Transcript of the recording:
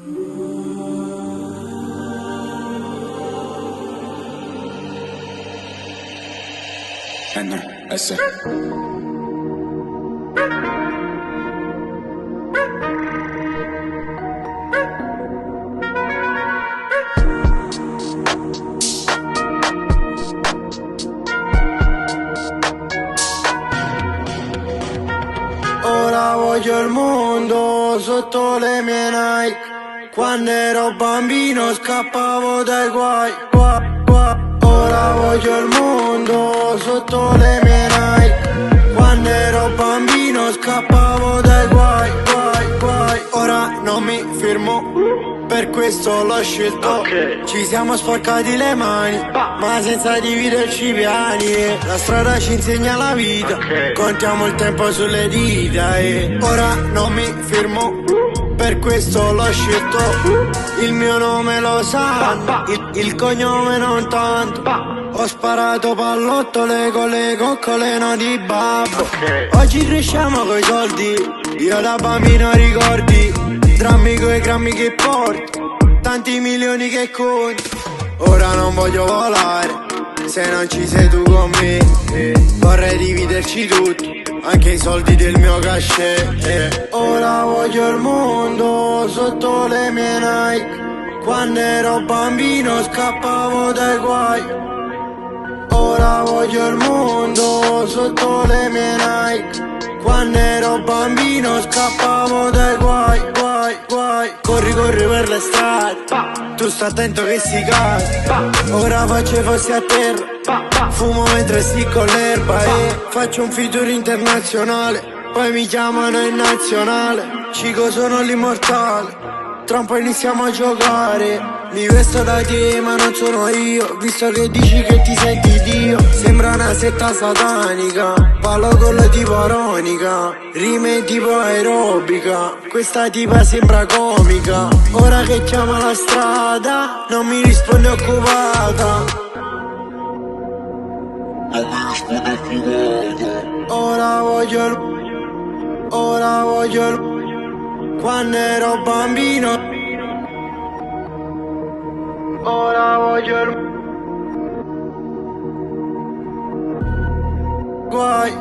NS. Ora voglio il mondo sotto le mie Nike. Quando ero bambino scappavo dai guai. Ora voglio il mondo sotto le mie Nike. Quando ero bambino scappavo dai guai. Ora non mi fermo, per questo l'ho scelto. Ci siamo sporcati le mani, ma senza dividerci i piani. La strada ci insegna la vita, contiamo il tempo sulle dita. E ora non mi fermo, per questo l'ho scelto. Il mio nome lo sanno, il cognome non tanto. Ho sparato pallottole con le coccole no di babbo. Oggi cresciamo coi soldi, io da bambino ricordi. Drammi coi grammi che porto, tanti milioni che conto. Ora non voglio volare, se non ci sei tu con me. Vorrei dividerci tutto, anche i soldi del mio cachet. Ora voglio il mondo sotto le mie Nike. Quando ero bambino scappavo dai guai. Ora voglio il mondo sotto le mie Nike. Quando ero bambino scappavo dai guai. Corri per le strade, tu sta attento che si cade. Ora faccio i fossi a terra, fumo mentre sticco l'erba. E faccio un feature internazionale, poi mi chiamano in nazionale. Cico sono l'immortale, tra un po' iniziamo a giocare. Mi vesto da te ma non sono io, visto che dici che ti senti Dio. Sembra una setta satanica, parlo con la tipo ironica, rime tipo aerobica. Questa tipa sembra comica, ora che chiama la strada non mi risponde occupata. Ora voglio il quando ero bambino. Ora voglio il guai.